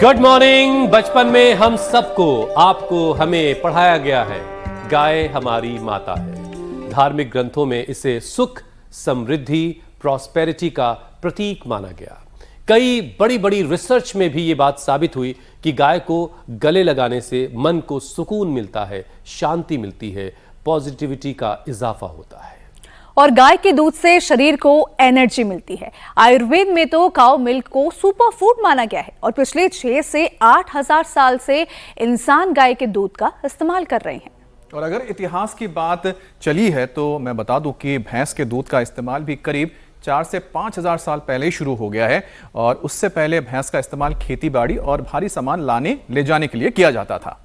Good morning. बचपन में हम सबको, आपको, हमें पढ़ाया गया है गाय हमारी माता है। धार्मिक ग्रंथों में इसे सुख, समृद्धि, प्रॉस्पेरिटी का प्रतीक माना गया। कई बड़ी बड़ी रिसर्च में भी ये बात साबित हुई कि गाय को गले लगाने से मन को सुकून मिलता है, शांति मिलती है, पॉजिटिविटी का इजाफा होता है। और गाय के दूध से शरीर को एनर्जी मिलती है। आयुर्वेद में तो काउ मिल्क को सुपर फूड माना गया है और पिछले 6 से 8 हजार साल से इंसान गाय के दूध का इस्तेमाल कर रहे हैं। और अगर इतिहास की बात चली है तो मैं बता दूं कि भैंस के दूध का इस्तेमाल भी करीब 4 से 5 हजार साल पहले ही शुरू हो गया है। और उससे पहले भैंस का इस्तेमाल खेती बाड़ी और भारी सामान लाने ले जाने के लिए किया जाता था।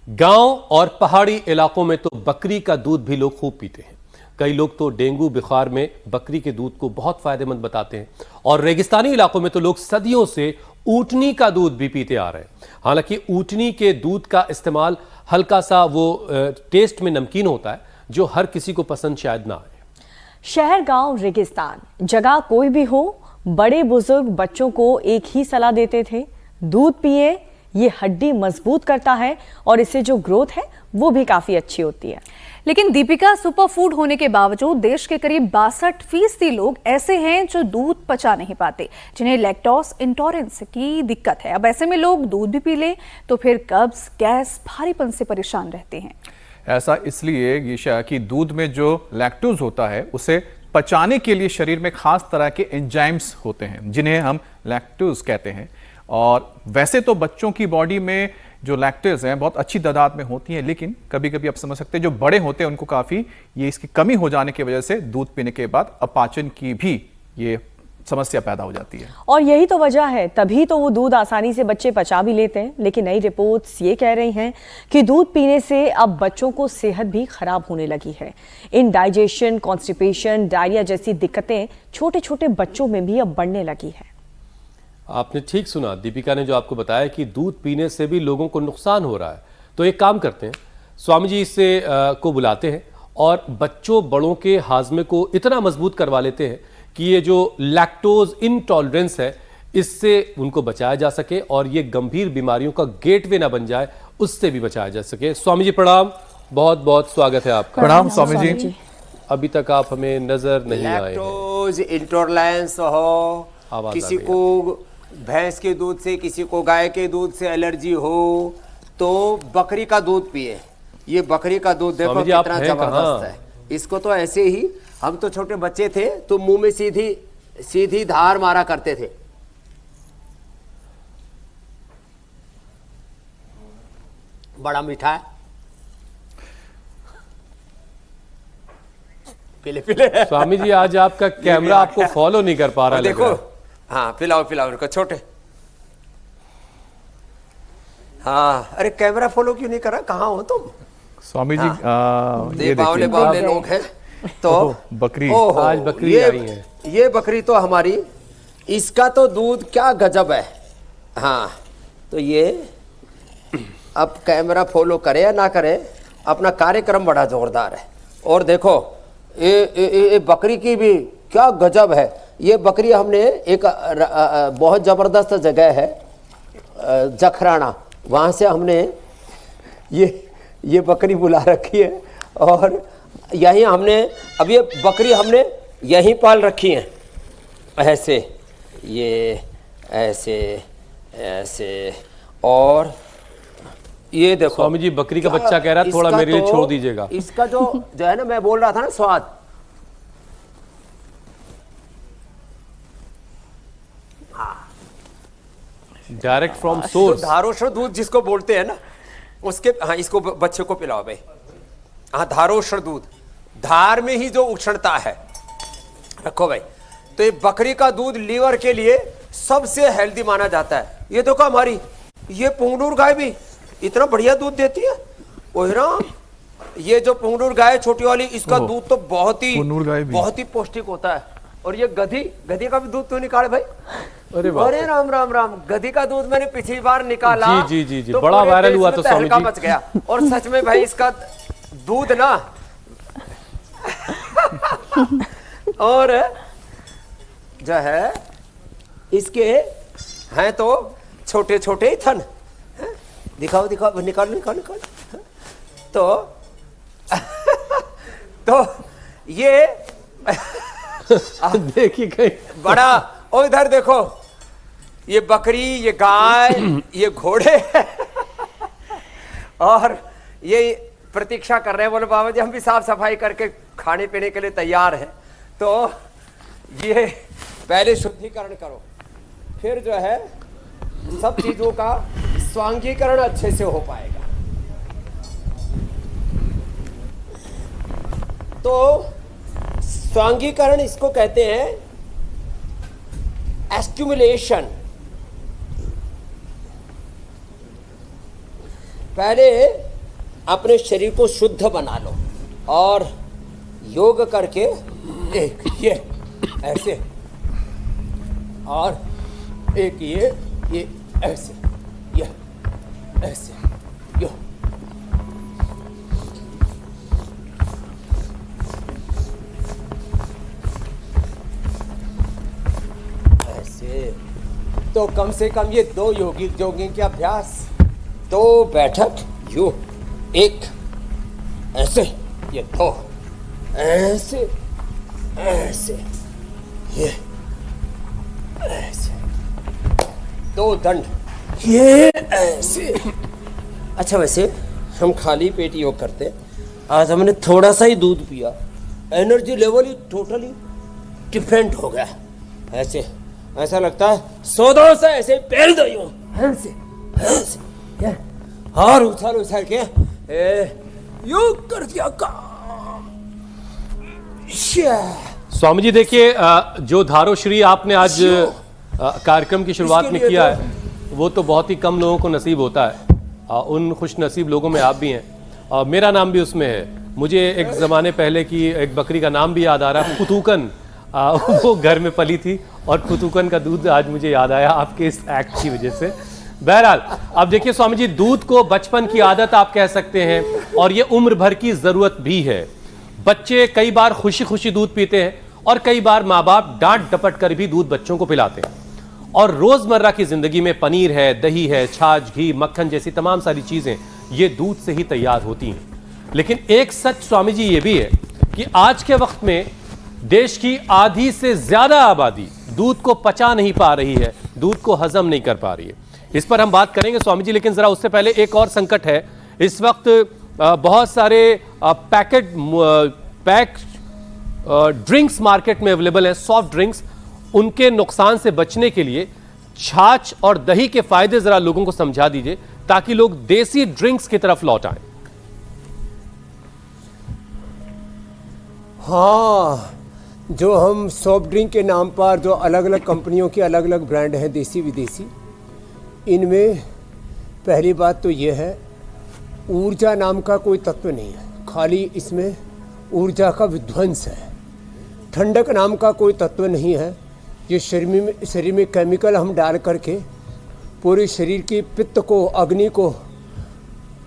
गांव और पहाड़ी इलाकों में तो बकरी का दूध भी लोग खूब पीते हैं। कई लोग तो डेंगू बुखार में बकरी के दूध को बहुत फायदेमंद बताते हैं। और रेगिस्तानी इलाकों में तो लोग सदियों से ऊंटनी का दूध भी पीते आ रहे हैं। हालांकि ऊंटनी के दूध का इस्तेमाल हल्का सा वो टेस्ट में नमकीन होता है, जो हर किसी को पसंद शायद ना आए। शहर, गांव, रेगिस्तान, जगह कोई भी हो, बड़े बुजुर्ग बच्चों को एक ही सलाह देते थे, दूध पिए, ये हड्डी मजबूत करता है और इससे जो ग्रोथ है वो भी काफी अच्छी होती है। लेकिन दीपिका, सुपर फूड होने के बावजूद देश के करीब 62% लोग ऐसे हैं जो दूध पचा नहीं पाते, जिन्हें लैक्टोज इंटॉलरेंस की दिक्कत है। अब ऐसे में लोग दूध भी पी ले तो फिर कब्ज, गैस, भारीपन से परेशान रहते हैं। ऐसा इसलिए गीशा कि दूध में जो लैक्टोज होता है उसे पचाने के लिए शरीर में खास तरह के एंजाइम्स होते हैं, जिन्हें हम लैक्टोज कहते हैं। और वैसे तो बच्चों की बॉडी में जो लैक्टेज हैं बहुत अच्छी तादाद में होती हैं, लेकिन कभी कभी आप समझ सकते हैं जो बड़े होते हैं उनको काफ़ी ये इसकी कमी हो जाने की वजह से दूध पीने के बाद अपाचन की भी ये समस्या पैदा हो जाती है। और यही तो वजह है, तभी तो वो दूध आसानी से बच्चे पचा भी लेते हैं। लेकिन नई रिपोर्ट्स ये कह रही हैं कि दूध पीने से अब बच्चों को सेहत भी खराब होने लगी है। इनडाइजेशन, कॉन्स्टिपेशन, डायरिया जैसी दिक्कतें छोटे छोटे बच्चों में भी अब बढ़ने लगी है। आपने ठीक सुना, दीपिका ने जो आपको बताया कि दूध पीने से भी लोगों को नुकसान हो रहा है। तो एक काम करते हैं, स्वामी जी इससे को बुलाते हैं और बच्चों बड़ों के हाजमे को इतना मजबूत करवा लेते हैं कि ये जो लैक्टोज इंटॉलरेंस है इससे उनको बचाया जा सके और ये गंभीर बीमारियों का गेटवे ना बन जाए, उससे भी बचाया जा सके। स्वामी जी प्रणाम, बहुत बहुत स्वागत है आपका। प्रणाम स्वामी जी। अभी तक आप हमें नजर नहीं आए। लैक्टोज इंटॉलरेंस हो, किसी को भैंस के दूध से, किसी को गाय के दूध से एलर्जी हो तो बकरी का दूध पिए। ये बकरी का दूध देखो कितना जबरदस्त है। इसको तो ऐसे ही, हम तो छोटे बच्चे थे तो मुंह में सीधी सीधी धार मारा करते थे। बड़ा मीठा है, पिले पिले। स्वामी जी आज आपका कैमरा आपको फॉलो नहीं कर पा रहा है। देखो, हाँ पिलाओ पिलाओ इनको छोटे। हाँ, अरे कैमरा फॉलो क्यों नहीं करा, कहाँ हो तुम? स्वामी जी ये बावले बावले लोग हैं तो बकरी, आज बकरी आई है। ये बकरी तो हमारी, इसका तो दूध क्या गजब है। हाँ, तो ये अब कैमरा फॉलो करे या ना करे, अपना कार्यक्रम बड़ा जोरदार है। और देखो ये बकरी की भी क्या गजब है। ये बकरी हमने एक बहुत ज़बरदस्त जगह है जखराना, वहाँ से हमने ये बकरी बुला रखी है और यहीं हमने, अब ये बकरी हमने यहीं पाल रखी है, ऐसे, ये ऐसे ऐसे। और ये देखो स्वामी जी, बकरी का बच्चा कह रहा है थोड़ा मेरे लिए छोड़ दीजिएगा। इसका जो है ना, मैं बोल रहा था ना, स्वाद, डायरेक्ट फ्रॉम सोर्स, धारोश्र दूध जिसको बोलते हैं ना, उसके, हाँ इसको बच्चे को पिलाओ भाई। हाँ, धारोश्र दूध, धार में ही जो उष्णता है, रखो भाई। तो ये बकरी का दूध लीवर के लिए सबसे हेल्दी माना जाता है। ये देखो हमारी ये पुंगनूर गाय भी इतना बढ़िया दूध देती है। ओहराम, ये जो पुंगनूर गाय छोटी वाली, इसका दूध तो बहुत ही पौष्टिक होता है। और ये गधी का भी दूध तो निकाले भाई। अरे राम राम राम, गधी का दूध मैंने पिछली बार निकाला। जी जी जी, तो बड़ा वायरल हुआ तो स्वामी जी। मच गया। और सच में भाई इसका दूध ना और जो है इसके हैं तो छोटे छोटे ही थन। हैं? दिखाओ दिखाओ, निकालो निकालो निकालो। हैं? तो ये देखिए कहीं बड़ा, ओ इधर देखो, ये बकरी, ये गाय, ये घोड़े और ये प्रतीक्षा कर रहे हैं, बोले बाबा जी हम भी साफ सफाई करके खाने पीने के लिए तैयार हैं। तो ये पहले शुद्धिकरण करो, फिर जो है सब चीजों का स्वांगीकरण अच्छे से हो पाएगा। तो स्वांगीकरण इसको कहते हैं एक्यूमुलेशन। पहले अपने शरीर को शुद्ध बना लो और योग करके एक ये ऐसे और एक ये ऐसे, ये ऐसे, यो ऐसे। तो कम से कम ये 2 योगिक जोगिंग के अभ्यास, 2 बैठक, यो एक ऐसे, ये 2 ऐसे ऐसे, ये ऐसे, 2 दंड, ये ऐसे। अच्छा वैसे हम खाली पेट योग करते हैं, आज हमने थोड़ा सा ही दूध पिया, एनर्जी लेवल ही टोटली डिफरेंट हो गया। ऐसे ऐसा लगता है 100 से ऐसे पहल दो यूं, ऐसे ऐसे, ये और उछल उछल के योग कर दिया काम। स्वामी जी देखिए, जो धारोश्री आपने आज कार्यक्रम की शुरुआत में किया है वो तो बहुत ही कम लोगों को नसीब होता है। उन खुश नसीब लोगों में आप भी हैं, मेरा नाम भी उसमें है। मुझे एक ज़माने पहले की एक बकरी का नाम भी याद आ रहा है, कुतुकन। वो घर में पली थी और कुतुकन का दूध आज मुझे याद आया आपके इस एक्ट की वजह से। बहरहाल अब देखिए स्वामी जी, दूध को बचपन की आदत आप कह सकते हैं और ये उम्र भर की ज़रूरत भी है। बच्चे कई बार खुशी खुशी दूध पीते हैं और कई बार माँ बाप डांट डपट कर भी दूध बच्चों को पिलाते हैं। और रोज़मर्रा की ज़िंदगी में पनीर है, दही है, छाछ, घी, मक्खन जैसी तमाम सारी चीज़ें ये दूध से ही तैयार होती हैं। लेकिन एक सच स्वामी जी ये भी है कि आज के वक्त में देश की आधी से ज़्यादा आबादी दूध को पचा नहीं पा रही है, दूध को हजम नहीं कर पा रही है। इस पर हम बात करेंगे स्वामी जी, लेकिन ज़रा उससे पहले एक और संकट है। इस वक्त बहुत सारे पैक ड्रिंक्स मार्केट में अवेलेबल हैं, सॉफ्ट ड्रिंक्स। उनके नुकसान से बचने के लिए छाछ और दही के फायदे जरा लोगों को समझा दीजिए ताकि लोग देसी ड्रिंक्स की तरफ लौट आएं। हाँ, जो हम सॉफ्ट ड्रिंक के नाम पर जो अलग अलग कंपनियों के अलग अलग ब्रांड हैं, देसी विदेशी, इनमें पहली बात तो ये है ऊर्जा नाम का कोई तत्व नहीं है, खाली इसमें ऊर्जा का विध्वंस है। ठंडक नाम का कोई तत्व नहीं है। ये शरीर में केमिकल हम डाल करके पूरे शरीर की पित्त को, अग्नि को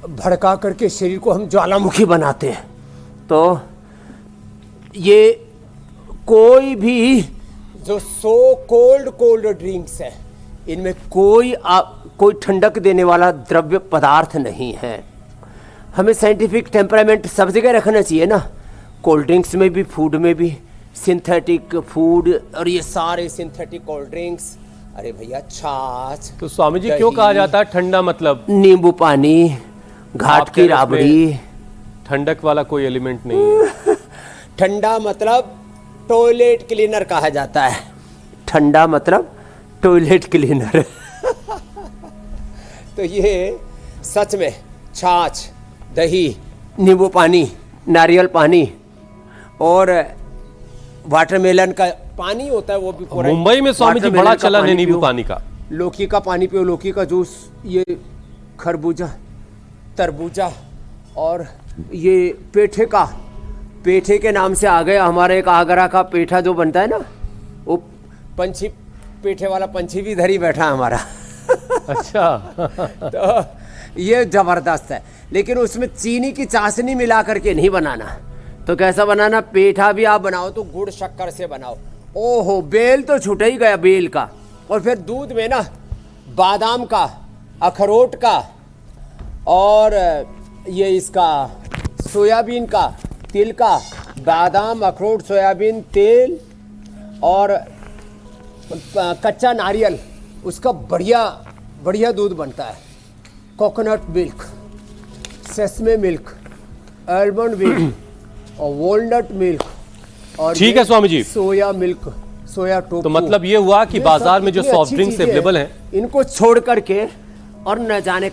भड़का करके शरीर को हम ज्वालामुखी बनाते हैं। तो ये कोई भी जो कोल्ड ड्रिंक्स है, इनमें कोई ठंडक देने वाला द्रव्य पदार्थ नहीं है। हमें साइंटिफिक टेम्परामेंट सब जगह रखना चाहिए ना, कोल्ड ड्रिंक्स में भी, फूड में भी। सिंथेटिक फूड और ये सारे सिंथेटिक कोल्ड ड्रिंक्स, अरे भैया छाछ। तो स्वामी जी क्यों कहा जाता है ठंडा? मतलब नींबू पानी, घाट की राबड़ी। ठंडक वाला कोई एलिमेंट नहीं है। ठंडा मतलब टॉयलेट क्लीनर कहा जाता है। ठंडा मतलब टॉयलेट क्लीनर। तो ये सच में छाछ, दही, नींबू पानी, नारियल पानी और वाटरमेलन का पानी होता है, वो भी पूरा। मुंबई में स्वामी जी बड़ा चलन है नींबू पानी का। लौकी का पानी पियो, लौकी का जूस, ये खरबूजा, तरबूजा और ये पेठे के नाम से आ गया। हमारे एक आगरा का पेठा जो बनता है ना, वो पंछी, पेठे वाला पंछी भी इधर ही बैठा है हमारा। अच्छा। तो ये जबरदस्त है, लेकिन उसमें चीनी की चाशनी मिला करके नहीं बनाना। तो कैसा बनाना? पेठा भी आप बनाओ तो गुड़ शक्कर से बनाओ। ओहो, बेल तो छूट ही गया बेल का। और फिर दूध में ना बादाम का, अखरोट का, और ये इसका सोयाबीन का, तिल का, बादाम, अखरोट, सोयाबीन, तेल और कच्चा नारियल, उसका बढ़िया बढ़िया दूध बनता है। Coconut milk, sesame milk, almond milk और वॉलनट मिल्क, और ठीक है स्वामी जी। सोया मिल्क, सोया टोफू। तो मतलब ये हुआ कि बाजार में जो सॉफ्ट ड्रिंक्स अवेलेबल हैं, इनको छोड़ करके और न जाने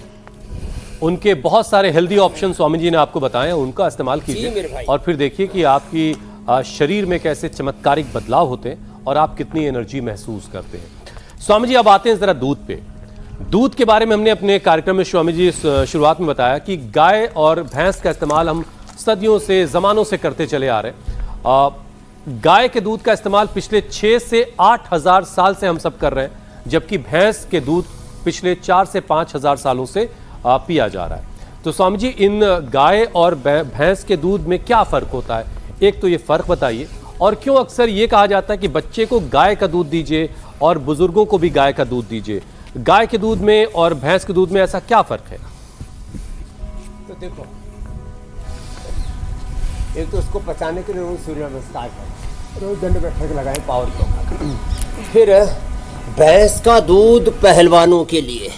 उनके बहुत सारे हेल्दी ऑप्शन स्वामी जी ने आपको बताए हैं, उनका इस्तेमाल जी मेरे कीजिए भाई। और फिर देखिए कि आपकी शरीर में कैसे चमत्कारिक बदलाव होते हैं और आप कितनी एनर्जी महसूस करते हैं। स्वामी जी अब आते हैं जरा दूध पे। दूध के बारे में हमने अपने कार्यक्रम में स्वामी जी शुरुआत में बताया कि गाय और भैंस का इस्तेमाल हम सदियों से, जमानों से करते चले आ रहे हैं। गाय के दूध का इस्तेमाल पिछले 6 से 8 हजार साल से हम सब कर रहे हैं, जबकि भैंस के दूध पिछले 4 से 5 हजार सालों से पिया जा रहा है। तो स्वामी जी इन गाय और भैंस के दूध में क्या फर्क होता है? एक तो ये फर्क बताइए, और क्यों अक्सर ये कहा जाता है कि बच्चे को गाय का दूध दीजिए और बुजुर्गों को भी गाय का दूध दीजिए। गाय के दूध में और भैंस के दूध में ऐसा क्या फर्क है? तो देखो, एक तो उसको पचाने के लिए रोज सूर्य नमस्कार करें, रोज दंड बैठक लगाएं पावर को। फिर भैंस का दूध पहलवानों के लिए,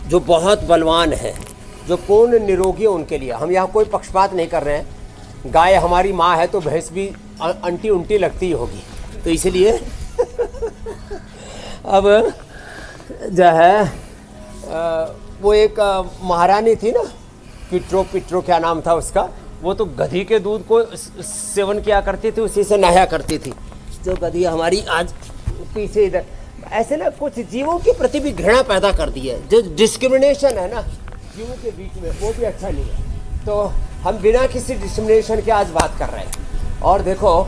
जो बहुत बलवान है, जो पूर्ण निरोगी है, उनके लिए। हम यहाँ कोई पक्षपात नहीं कर रहे हैं। गाय हमारी माँ है तो भैंस भी अंटी उंटी लगती ही होगी, तो इसलिए अब जो है वो एक महारानी थी ना, पिट्रो क्या नाम था उसका, वो तो गधी के दूध को सेवन किया करती थी, उसी से नहाया करती थी। जो गधी हमारी आज पीछे इधर ऐसे ना कुछ जीवों के प्रति भी घृणा पैदा कर दी है। जो डिस्क्रिमिनेशन है ना जीवों के बीच में, वो भी अच्छा नहीं है। तो हम बिना किसी डिस्क्रिमिनेशन के आज बात कर रहे हैं। और देखो,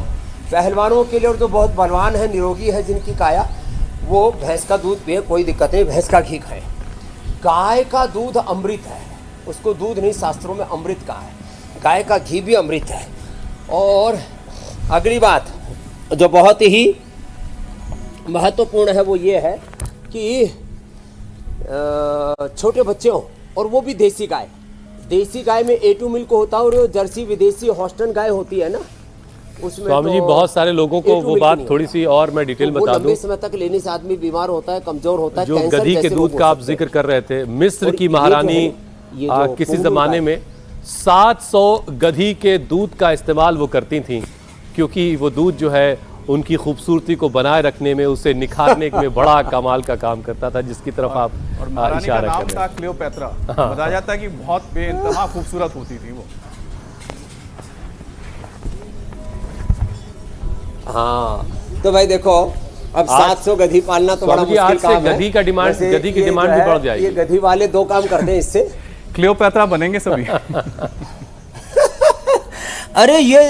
पहलवानों के लिए और जो बहुत बलवान है, निरोगी है जिनकी काया, वो भैंस का दूध पिए, कोई दिक्कत नहीं, भैंस का घी खाए। गाय का दूध अमृत है, उसको दूध नहीं, शास्त्रों में अमृत कहा है। गाय का घी भी अमृत है। और अगली बात जो बहुत ही महत्वपूर्ण है वो ये है कि छोटे बच्चे हों, और वो भी देसी गाय। देसी गाय में A2 मिल्क होता है, और जर्सी विदेशी हॉस्टन गाय होती है ना, उसमें स्वामी जी बहुत सारे लोगों को वो बात थोड़ी सी और मैं डिटेल बता दूं। लंबे समय तक लेने से आदमी बीमार होता है, कमजोर होता है। जो गधी के दूध का आप जिक्र कर रहे थे, मिस्र की महारानी किसी जमाने में 700 गधी के दूध का इस्तेमाल वो करती थी, क्योंकि वो दूध जो है उनकी खूबसूरती को बनाए रखने में, उसे निखारने में बड़ा कमाल का काम करता था, जिसकी तरफ आप और महारानी का इशारा नाम कर रहे था हैं। क्लियोपेत्रा। बताया जाता है कि बहुत बेइंतहा खूबसूरत होती थी वो। हाँ, तो भाई देखो, अब 700 गधी पालना तो बड़ा स्वामी जी, मुश्किल आज से काम है। गधी का डिमांड, वैसे गधी की ये डिमांड जो भी है, बढ़ जाएगी। ये गधी वाले 2 काम करते हैं इससे। क्लियोपेत्रा बनेंगे सभी। अरे ये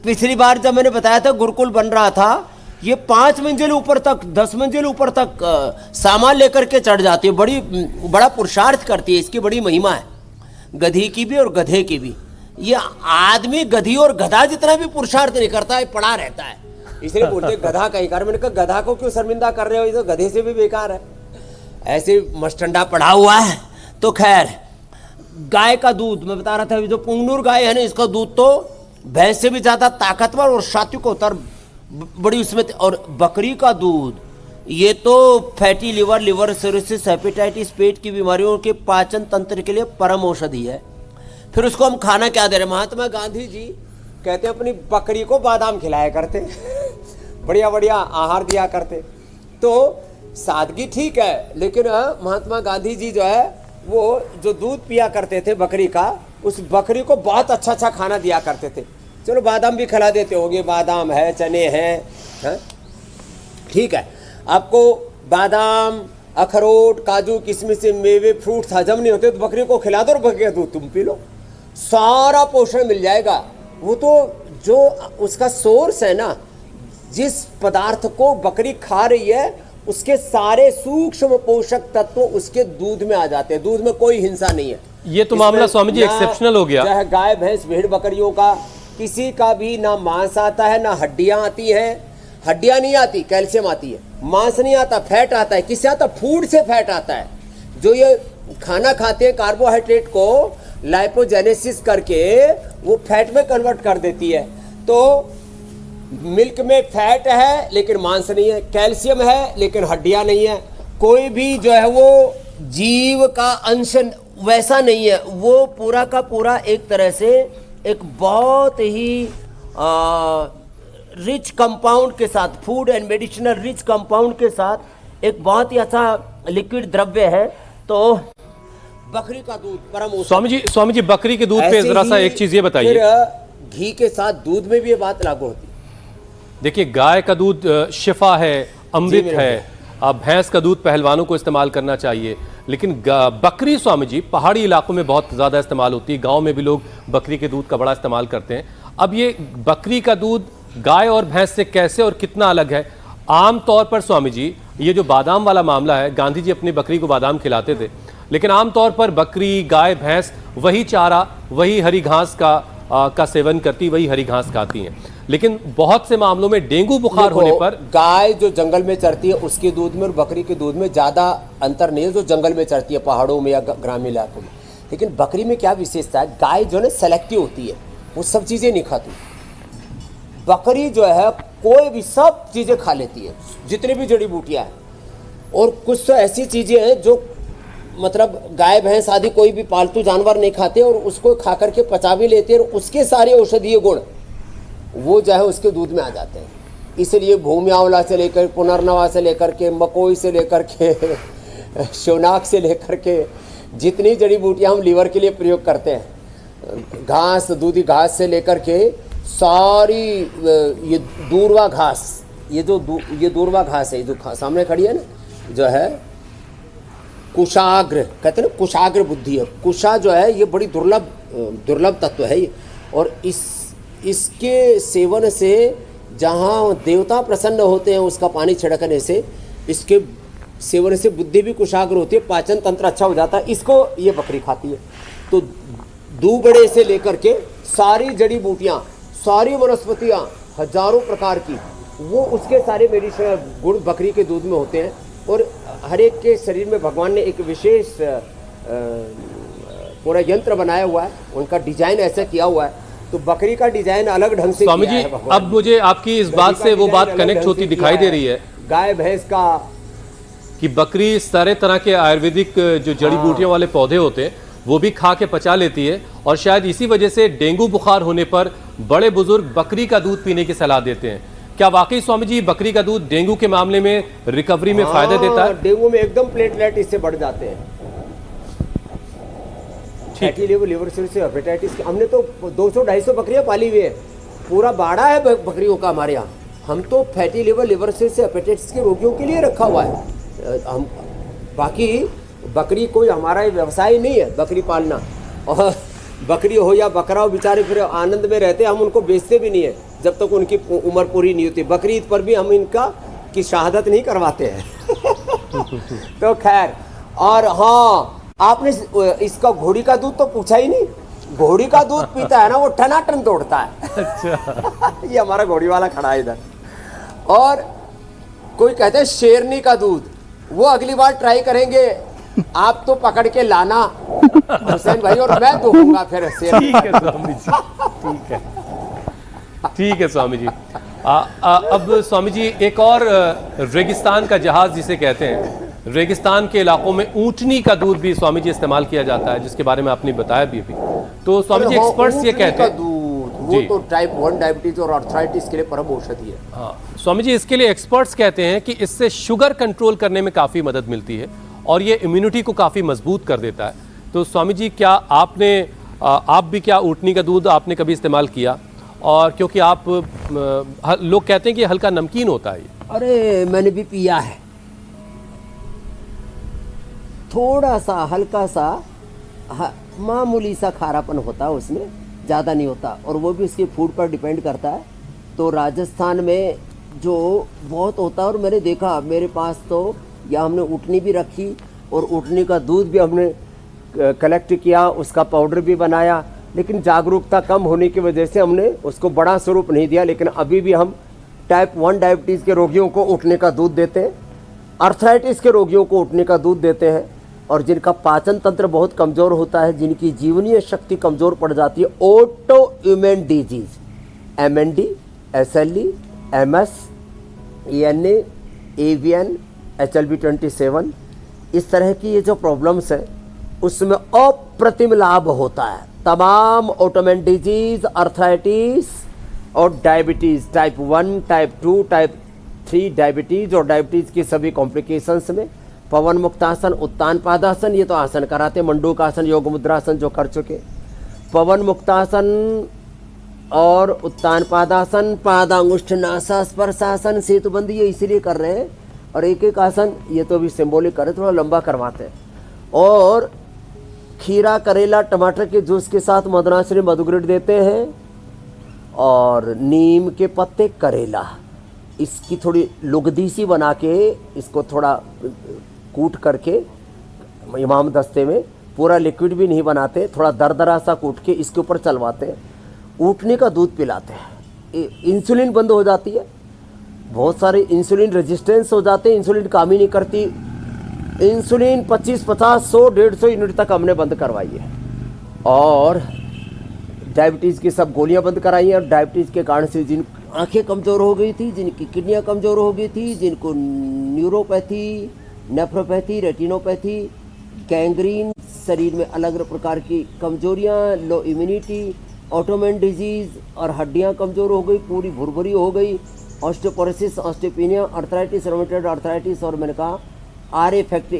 पिछली बार जब मैंने बताया था गुरुकुल बन रहा था, ये 5 मंजिल ऊपर तक, 10 मंजिल ऊपर तक सामान लेकर के चढ़ जाती है। बड़ा पुरुषार्थ करती है, इसकी बड़ी महिमा है, गधी की भी और गधे की भी। ये आदमी गधी और गधा जितना भी पुरुषार्थ नहीं करता है, पड़ा रहता है, इसलिए बोलते गधा कहीं कर। मैंने कहा गधा को क्यों शर्मिंदा कर रहे हो, ये तो गधे से भी बेकार है। ऐसे मस्टंडा पड़ा हुआ है। तो खैर, गाय का दूध मैं बता रहा था, जो पुंगनूर गाय है ना, इसका दूध तो भैंस से भी ज्यादा ताकतवर और सात्विक होता है, बड़ी उसमें। और बकरी का दूध, ये तो फैटी लिवर सिरोसिस, हेपेटाइटिस, पेट की बीमारियों के पाचन तंत्र के लिए परम औषधि है। फिर उसको हम खाना क्या दे रहे? महात्मा गांधी जी कहते अपनी बकरी को बादाम खिलाया करते, बढ़िया बढ़िया आहार दिया करते। तो सादगी ठीक है, लेकिन महात्मा गांधी जी जो है वो जो दूध पिया करते थे बकरी का, उस बकरी को बहुत अच्छा खाना दिया करते थे। चलो बादाम भी खिला देते होंगे, बादाम है, चने हैं, ठीक है। आपको बादाम, अखरोट, काजू, किशमिश, मेवे, फ्रूट्स हजम नहीं होते तो बकरी को खिला दो और बकरी का दूध तुम पी लो, सारा पोषण मिल जाएगा। वो तो जो उसका सोर्स है ना, जिस पदार्थ को बकरी खा रही है, उसके सारे सूक्ष्म पोषक तत्व उसके दूध में आ जाते हैं। दूध में कोई हिंसा नहीं है। ये तो मामला स्वामी जी एक्सेप्शनल हो गया। चाहे गाय भैंस भेड़ बकरियों का किसी का भी ना मांस आता है, ना हड्डियां आती हैं। हड्डियां नहीं आती, कैल्शियम आती है। मांस नहीं आता, फैट आता है। किससे आता? फूड से फैट आता है। जो ये खाना खाते हैं कार्बोहाइड्रेट को लाइपोजेनेसिस करके वो फैट में कन्वर्ट कर देती है। तो मिल्क में फैट है लेकिन मांस नहीं है, कैल्शियम है लेकिन हड्डियां नहीं है। कोई भी जो है वो जीव का अंश वैसा नहीं है, वो पूरा का पूरा एक तरह से एक बहुत ही रिच कंपाउंड के साथ, food and medicinal rich compound के साथ एक बहुत ही अच्छा लिक्विड द्रव्य है। तो बकरी का दूध परम औषधि। स्वामी जी बकरी के दूध पे ऐसे जरा सा ही एक चीज ये बताइए। फिर घी के साथ दूध में भी ये बात लागू होती है। देखिए, गाय का दूध शिफा है, अमृत मेरे है। अब भैंस का दूध पहलवानों को इस्तेमाल करना चाहिए, लेकिन बकरी स्वामी जी पहाड़ी इलाकों में बहुत ज़्यादा इस्तेमाल होती है। गांव में भी लोग बकरी के दूध का बड़ा इस्तेमाल करते हैं। अब ये बकरी का दूध गाय और भैंस से कैसे और कितना अलग है? आम तौर पर स्वामी जी ये जो बादाम वाला मामला है, गांधी जी अपनी बकरी को बादाम खिलाते थे, लेकिन आमतौर पर बकरी, गाय, भैंस वही चारा, वही हरी घास का सेवन करती, वही हरी घास खाती हैं। लेकिन बहुत से मामलों में डेंगू बुखार होने पर गाय जो जंगल में चरती है उसके दूध में और बकरी के दूध में ज़्यादा अंतर नहीं है, जो जंगल में चरती है पहाड़ों में या ग्रामीण इलाकों में। लेकिन बकरी में क्या विशेषता है? गाय जो है सेलेक्टिव होती है, वो सब चीज़ें नहीं खाती। बकरी जो है कोई भी सब चीज़ें खा लेती है, जितनी भी जड़ी बूटियाँ हैं। और कुछ तो ऐसी चीज़ें हैं जो मतलब गाय भैंस आदि कोई भी पालतू जानवर नहीं खाते और उसको खा करके पचा भी लेते हैं, और उसके सारे औषधीय गुण वो जो है उसके दूध में आ जाते हैं। इसलिए भूमि आंवला से लेकर, पुनर्नवा से लेकर के, मकोई से लेकर के, शोनाक से लेकर के, जितनी जड़ी बूटियाँ हम लीवर के लिए प्रयोग करते हैं, घास, दूधी घास से लेकर के सारी ये दूर्वा घास, ये दूर्वा घास है, जो सामने खड़ी है ना, जो है कुशाग्र, कहते हैं ना कुशाग्र बुद्धि है। कुशा जो है ये बड़ी दुर्लभ तत्व है ये। और इसके सेवन से जहाँ देवता प्रसन्न होते हैं उसका पानी छिड़कने से, इसके सेवन से बुद्धि भी कुशाग्र होती है, पाचन तंत्र अच्छा हो जाता है। इसको ये बकरी खाती है। तो दूबड़े से लेकर के सारी जड़ी बूटियाँ, सारी वनस्पतियाँ, हजारों प्रकार की, वो उसके सारे मेडिसिनल गुण बकरी के दूध में होते हैं। और हर एक के शरीर में भगवान ने एक विशेष पूरा यंत्र बनाया हुआ है, उनका डिजाइन ऐसा किया हुआ है। तो बकरी का डिजाइन अलग ढंग से स्वामी जी, अब मुझे आपकी इस बात से वो बात कनेक्ट होती दिखाई दे रही है, गाय भैंस का, कि बकरी सारे तरह के आयुर्वेदिक जो जड़ी बूटियों वाले पौधे होते हैं वो भी खा के पचा लेती है, और शायद इसी वजह से डेंगू बुखार होने पर बड़े बुजुर्ग बकरी का दूध पीने की सलाह देते हैं। क्या वाकई स्वामी जी बकरी का दूध डेंगू के मामले में रिकवरी में फायदा देता है? डेंगू में एकदम प्लेटलेट इससे बढ़ जाते हैं। फैटी लिवर से हेपेटाइटिस, हमने तो 200-250 बकरियां पाली हुई है, पूरा बाड़ा है बकरियों का हमारे यहाँ। हम तो फैटी लिवर से हेपेटाइटिस के रोगियों के लिए रखा हुआ है। हम बाकी बकरी कोई हमारा व्यवसाय नहीं है बकरी पालना, और बकरी हो या बकरा हो, बेचारे फिर आनंद में रहते हैं। हम उनको बेचते भी नहीं है जब तक उनकी उम्र पूरी नहीं होती। बकरी ईद पर भी हम इनका की शहादत नहीं करवाते हैं। तो खैर, और हाँ, आपने इसका घोड़ी का दूध तो पूछा ही नहीं। घोड़ी का दूध पीता है ना, वो टनाटन दौड़ता है। अच्छा। ये हमारा घोड़ी वाला खड़ा है इधर। और कोई कहते हैं शेरनी का दूध, वो अगली बार ट्राई करेंगे। आप तो पकड़ के लाना हुसैन भाई, और मैं दूंगा फिर शेरनी। ठीक है स्वामी जी, ठीक है, ठीक है स्वामी जी। अब स्वामी जी एक और रेगिस्तान का जहाज जिसे कहते हैं, रेगिस्तान के इलाकों में ऊंटनी का दूध भी स्वामी जी इस्तेमाल किया जाता है, जिसके बारे में आपने बताया भी अभी। तो स्वामी जी एक्सपर्ट्स ये कहते हैं वो तो टाइप 1 डायबिटीज और आर्थराइटिस के लिए परम औषधि है। हाँ स्वामी जी, इसके लिए एक्सपर्ट्स कहते हैं कि इससे शुगर कंट्रोल करने में काफ़ी मदद मिलती है और ये इम्यूनिटी को काफ़ी मजबूत कर देता है। तो स्वामी जी, क्या आप भी क्या ऊँटनी का दूध आपने कभी इस्तेमाल किया? और क्योंकि आप लोग कहते हैं कि हल्का नमकीन होता है ये। अरे मैंने भी पिया है, थोड़ा सा हल्का सा मामूली सा खारापन होता है उसमें, ज़्यादा नहीं होता, और वो भी उसके फूड पर डिपेंड करता है। तो राजस्थान में जो बहुत होता है, और मैंने देखा मेरे पास तो, या हमने ऊँटनी भी रखी और ऊँटनी का दूध भी हमने कलेक्ट किया, उसका पाउडर भी बनाया, लेकिन जागरूकता कम होने की वजह से हमने उसको बड़ा स्वरूप नहीं दिया। लेकिन अभी भी हम टाइप 1 डायबिटीज़ के रोगियों को उठने का दूध देते हैं, अर्थराइटिस के रोगियों को उठने का दूध देते हैं, और जिनका पाचन तंत्र बहुत कमज़ोर होता है, जिनकी जीवनीय शक्ति कमज़ोर पड़ जाती है, auto immune disease, MND, SLE, MS, ENA, AVN, HLB27, इस तरह की ये जो प्रॉब्लम्स है उसमें अप्रतिम लाभ होता है। तमाम ऑटोइम्यून डिजीज़, अर्थराइटिस और diabetes type 1, type 2, type 3 diabetes और डायबिटीज़ की सभी कॉम्प्लिकेशंस में पवन मुक्तासन, उत्तान पादासन, ये तो आसन कराते, मंडूकासन, योग मुद्रासन जो कर चुके, पवन मुक्तासन और उत्तान पादासन, पादांगुष्ठ नासा स्पर्शासन, सेतुबंदी, ये इसीलिए कर रहे हैं। और एक एक आसन ये तो भी सिंबॉलिक करे, थोड़ा लंबा करवाते हैं। और खीरा, करेला, टमाटर के जूस के साथ मदनाश्री मधुग्रिड देते हैं, और नीम के पत्ते, करेला, इसकी थोड़ी लुगदी सी बना के इसको थोड़ा कूट करके इमाम दस्ते में, पूरा लिक्विड भी नहीं बनाते, थोड़ा दरदरा सा कूट के इसके ऊपर चलवाते हैं, उठने का दूध पिलाते हैं। इंसुलिन बंद हो जाती है, बहुत सारे इंसुलिन रेजिस्टेंस हो जाते हैं, इंसुलिन काम ही नहीं करती। इंसुलिन 25, 50, 100, 150 यूनिट तक हमने बंद करवाई है, और डायबिटीज़ की सब गोलियां बंद कराई हैं। और डायबिटीज़ के कारण से जिन आंखें कमज़ोर हो गई थी, जिनकी किडनियां कमज़ोर हो गई थी, जिनको न्यूरोपैथी, नेफ्रोपैथी, रेटिनोपैथी, गैंग्रीन, शरीर में अलग अलग प्रकार की कमजोरियां, लो इम्यूनिटी, ऑटोइम्यून डिजीज़ और हड्डियां कमज़ोर हो गई, पूरी भुरभुरी हो गई, osteoporosis, osteopenia, arthritis, rheumatoid arthritis, और मैंने कहा RA factor,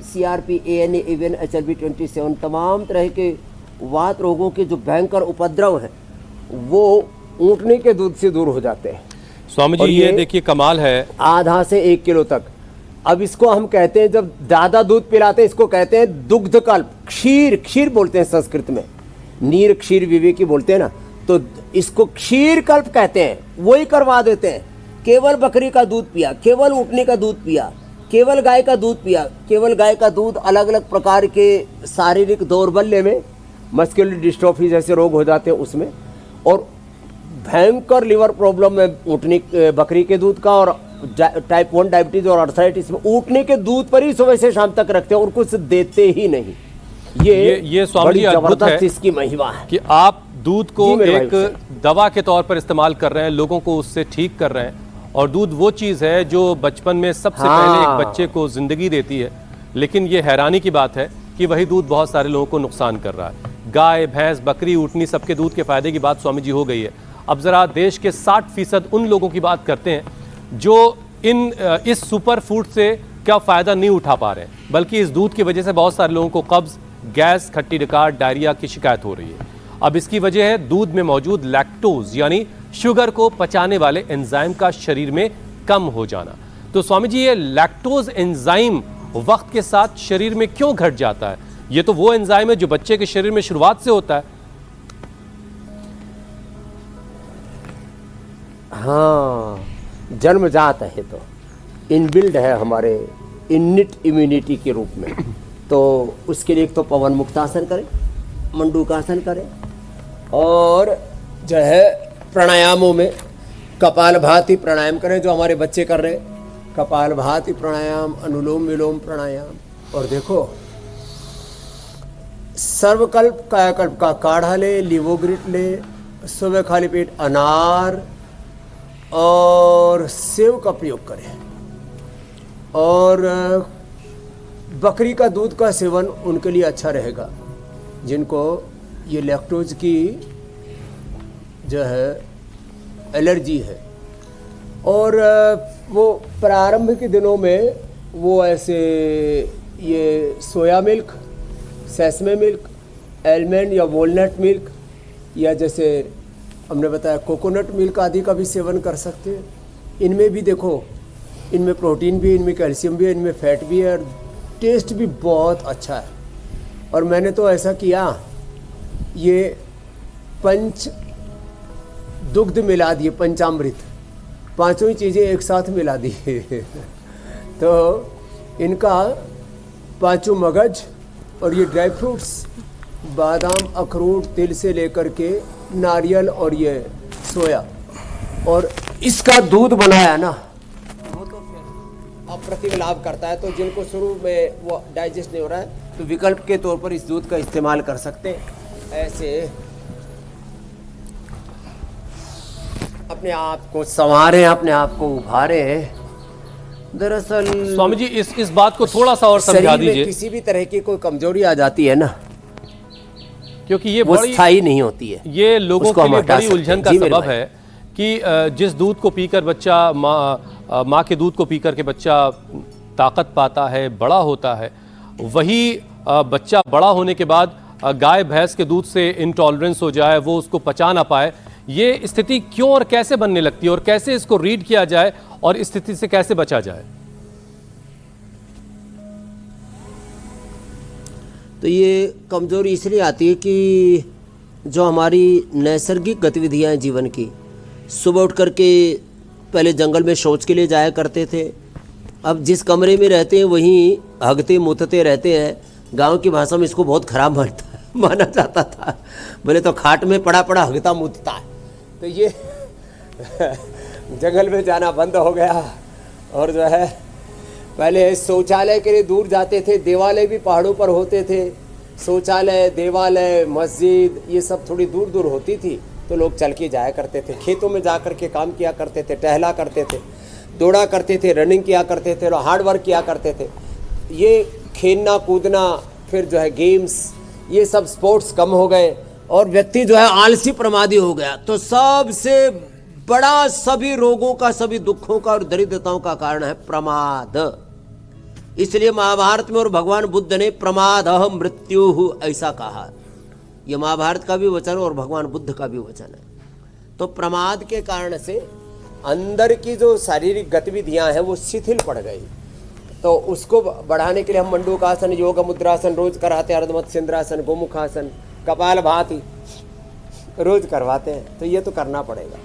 CRP, ANA, AVN, HLB27, तमाम तरह के वात रोगों के जो भयंकर उपद्रव हैं वो ऊँटने के दूध से दूर हो जाते हैं। स्वामी जी, ये देखिए कमाल है, आधा से 1 किलो तक। अब इसको हम कहते हैं, जब ज़्यादा दूध पिलाते हैं इसको कहते हैं दुग्ध कल्प, क्षीर, क्षीर बोलते हैं संस्कृत में, नीर क्षीर विवेकी बोलते हैं ना, तो इसको क्षीर कल्प कहते हैं। वही करवा देते हैं, केवल बकरी का दूध पिया, केवल ऊँटने का दूध पिया, केवल गाय का दूध पिया, केवल गाय का दूध, अलग अलग प्रकार के शारीरिक दौर्बल्य में, मस्कुलर डिस्ट्रोफी जैसे रोग हो जाते हैं उसमें, और भयंकर लिवर प्रॉब्लम में ऊँटने बकरी के दूध का, और टाइप 1 डायबिटीज और अर्थराइटिस में ऊँटने के दूध पर ही सुबह से शाम तक रखते हैं और कुछ देते ही नहीं। ये स्वामी जी अद्भुत है इसकी महिमा है कि आप दूध को एक दवा के तौर पर इस्तेमाल कर रहे हैं, लोगों को उससे ठीक कर रहे हैं, और दूध वो चीज़ है जो बचपन में सबसे पहले एक बच्चे को जिंदगी देती है। लेकिन ये हैरानी की बात है कि वही दूध बहुत सारे लोगों को नुकसान कर रहा है। गाय, भैंस, बकरी, ऊँटनी, सबके दूध के फायदे की बात स्वामी जी हो गई है। अब जरा देश के 60% उन लोगों की बात करते हैं जो इस सुपर फूड से क्या फ़ायदा नहीं उठा पा रहे हैं, बल्कि इस दूध की वजह से बहुत सारे लोगों को कब्ज़, गैस, खट्टी डकार, डायरिया की शिकायत हो रही है। अब इसकी वजह है दूध में मौजूद लैक्टोज यानी शुगर को पचाने वाले एंजाइम का शरीर में कम हो जाना। तो स्वामी जी, ये लैक्टोज एंजाइम वक्त के साथ शरीर में क्यों घट जाता है? ये तो वो एंजाइम है जो बच्चे के शरीर में शुरुआत से होता है। हाँ, जन्मजात है, तो इनबिल्ड है हमारे इनिट इम्यूनिटी के रूप में। तो उसके लिए एक तो पवन मुक्तासन करें, मंडूकासन करें, और जो है प्राणायामों में कपालभाति प्राणायाम करें, जो हमारे बच्चे कर रहे हैं, कपालभाति प्राणायाम, अनुलोम विलोम प्राणायाम। और देखो, सर्वकल्प कायाकल्प का काढ़ा ले, लिवोग्रिट ले, सुबह खाली पेट अनार और सेव का प्रयोग करें, और बकरी का दूध का सेवन उनके लिए अच्छा रहेगा जिनको ये लैक्टोज की जो है एलर्जी है। और वो प्रारंभ के दिनों में वो ऐसे ये soya milk, sesame milk, almond या वॉलनट मिल्क, या जैसे हमने बताया कोकोनट मिल्क आदि का भी सेवन कर सकते हैं। इनमें भी देखो, इनमें प्रोटीन भी है, इनमें कैल्शियम भी है, इनमें फैट भी है, और टेस्ट भी बहुत अच्छा है। और मैंने तो ऐसा किया, ये पंच दुग्ध मिला दिए, पंचामृत, पांचों ही चीज़ें एक साथ मिला दी तो इनका पांचों मगज और ये ड्राई फ्रूट्स, बादाम, अखरोट, तिल से लेकर के नारियल और ये सोया, और इसका दूध बनाया ना वो तो फिर अप्रतिम लाभ करता है। तो जिनको शुरू में वो डाइजेस्ट नहीं हो रहा है तो विकल्प के तौर पर इस दूध का इस्तेमाल कर सकते हैं। ऐसे अपने आप को संवारे, अपने आप को उभारे। दरअसल स्वामी जी इस बात को थोड़ा सा और समझा शरीर में दीजिए, किसी भी तरह की कोई कमजोरी आ जाती है ना, क्योंकि ये वो बड़ी स्थायी नहीं होती है। ये लोगों उसको के हम लिए हटा बड़ी सकते उलझन हैं। का जी मेरे सबब भाई। है कि जिस दूध को पीकर बच्चा माँ के दूध को पीकर के बच्चा ताकत पाता है, बड़ा होता है, वही बच्चा बड़ा होने के बाद गाय भैंस के दूध से इंटॉलरेंस हो जाए, वो उसको पचा ना पाए, ये स्थिति क्यों और कैसे बनने लगती है और कैसे इसको रीड किया जाए और इस स्थिति से कैसे बचा जाए? तो ये कमजोरी इसलिए आती है कि जो हमारी नैसर्गिक गतिविधियां हैं जीवन की, सुबह उठ करके पहले जंगल में शौच के लिए जाया करते थे, अब जिस कमरे में रहते हैं वहीं हगते मुतते रहते हैं। गांव की भाषा में इसको बहुत खराब माना जाता था, बोले तो खाट में पड़ा पड़ा हगता मुतता है। तो ये जंगल में जाना बंद हो गया और जो है पहले शौचालय के लिए दूर जाते थे, देवालय भी पहाड़ों पर होते थे, शौचालय, देवालय, मस्जिद ये सब थोड़ी दूर दूर होती थी, तो लोग चल के जाया करते थे, खेतों में जा कर के काम किया करते थे, टहला करते थे, दौड़ा करते थे, रनिंग किया करते थे, हार्ड वर्क किया करते थे। ये खेलना कूदना, फिर जो है गेम्स, ये सब स्पोर्ट्स कम हो गए और व्यक्ति जो है आलसी प्रमादी हो गया। तो सबसे बड़ा सभी रोगों का, सभी दुखों का और दरिद्रताओं का कारण है प्रमाद। इसलिए महाभारत में और भगवान बुद्ध ने प्रमादः मृत्यु ऐसा कहा। यह महाभारत का भी वचन और भगवान बुद्ध का भी वचन है। तो प्रमाद के कारण से अंदर की जो शारीरिक गतिविधियां हैं वो शिथिल पड़ गई। तो उसको बढ़ाने के लिए हम मंडूकासन, योग मुद्रासन रोज कराते हैं, अर्धमत्स्येंद्रासन, गोमुखासन, कपालभाति रोज करवाते हैं। तो ये तो करना पड़ेगा।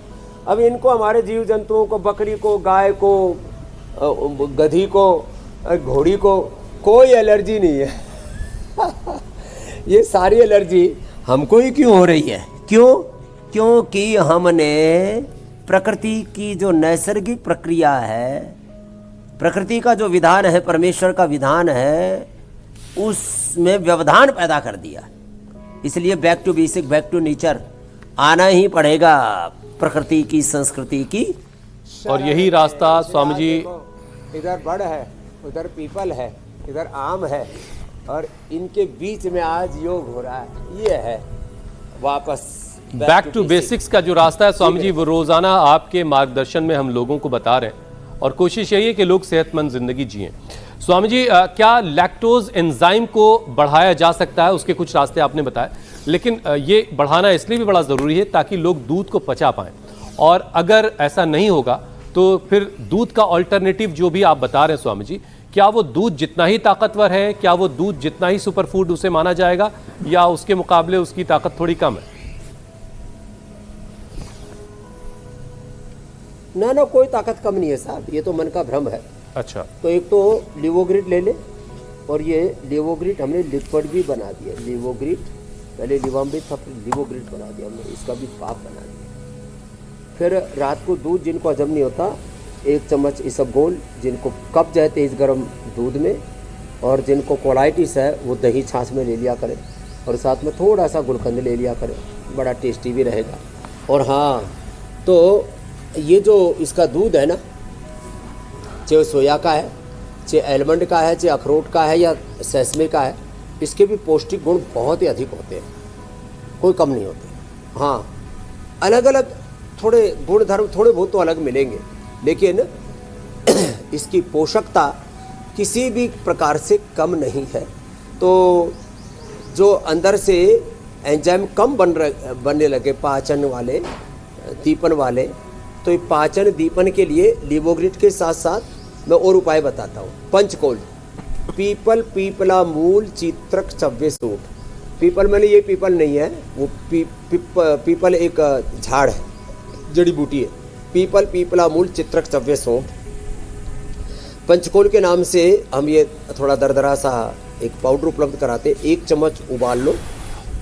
अब इनको हमारे जीव जंतुओं को, बकरी को, गाय को, गधी को, घोड़ी को कोई एलर्जी नहीं है। ये सारी एलर्जी हमको ही क्यों हो रही है? क्यों? क्योंकि हमने प्रकृति की जो नैसर्गिक प्रक्रिया है, प्रकृति का जो विधान है, परमेश्वर का विधान है, उसमें व्यवधान पैदा कर दिया। इसलिए back to basic, back to nature आना ही पड़ेगा, प्रकृति की, संस्कृति की। और यही रास्ता स्वामी जी, इधर बड़ है, उधर पीपल है, इधर आम है और इनके बीच में आज योग हो रहा है। ये है वापस बैक टू बेसिक्स का जो रास्ता है स्वामी जी, वो रोजाना आपके मार्गदर्शन में हम लोगों को बता रहे हैं और कोशिश यही है कि लोग सेहतमंद जिंदगी जिएं। स्वामी जी, क्या लैक्टोज एंजाइम को बढ़ाया जा सकता है? उसके कुछ रास्ते आपने बताए, लेकिन ये बढ़ाना इसलिए भी बड़ा ज़रूरी है ताकि लोग दूध को पचा पाएं। और अगर ऐसा नहीं होगा तो फिर दूध का ऑल्टरनेटिव जो भी आप बता रहे हैं स्वामी जी, क्या वो दूध जितना ही ताकतवर है, क्या वो दूध जितना ही सुपर फूड उसे माना जाएगा या उसके मुकाबले उसकी ताकत थोड़ी कम है? ना, कोई ताकत कम नहीं है साहब, ये तो मन का भ्रम है। अच्छा, तो एक तो लिवोग्रिड ले ले, और ये लिवोग्रिड हमने लिक्विड भी बना दिया। लिवोग्रिड पहले लिवामृत था, फिर लिवोग्रिड बना दिया हमने, इसका भी पाप बना दिया। फिर रात को दूध जिनको हजम नहीं होता, 1 चम्मच इसबगोल, जिनको कब्ज है तेज गर्म दूध में, और जिनको कोलाइटिस है वो दही छाछ में ले लिया करें, और साथ में थोड़ा सा गुलकंद ले लिया करें, बड़ा टेस्टी भी रहेगा। और हाँ, तो ये जो इसका दूध है ना, चाहे सोया का है, चाहे एलमंड का है, चाहे अखरोट का है या सेसमे का है, इसके भी पौष्टिक गुण बहुत ही अधिक होते हैं, कोई कम नहीं होते। हाँ, अलग अलग थोड़े गुणधर्म थोड़े बहुत तो अलग मिलेंगे, लेकिन इसकी पोषकता किसी भी प्रकार से कम नहीं है। तो जो अंदर से एंजाइम कम बनने लगे, पाचन वाले, दीपन वाले, तो ये पाचन दीपन के लिए लिवोग्रिड के साथ साथ मैं और उपाय बताता हूँ। पंचकोल, पीपल, पीपला मूल, चित्रक, चव्य सूट। पीपल मैंने ये पीपल नहीं है, वो पीपल एक झाड़ है, जड़ी बूटी है। पीपल, पीपला मूल, चित्रक, चव्य सूट। पंचकोल के नाम से हम ये थोड़ा दरदरा सा एक पाउडर उपलब्ध कराते। 1 चम्मच उबाल लो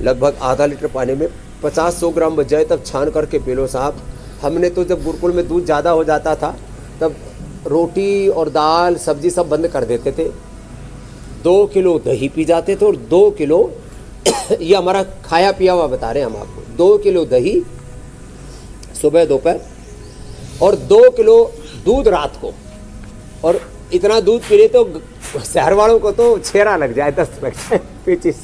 लगभग आधा लीटर पानी में, 50-100 ग्राम बच जाए तब छान करके पी लो साहब। हमने तो जब गुरुकुल में दूध ज़्यादा हो जाता था तब रोटी और दाल सब्जी सब बंद कर देते थे, 2 किलो दही पी जाते थे और 2 किलो ये हमारा खाया पिया हुआ बता रहे हैं हम आपको, 2 किलो दही सुबह दोपहर और 2 किलो दूध रात को। और इतना दूध पी रहे तो शहर वालों को तो छेरा लग जाए, 10 लग जाए, 25।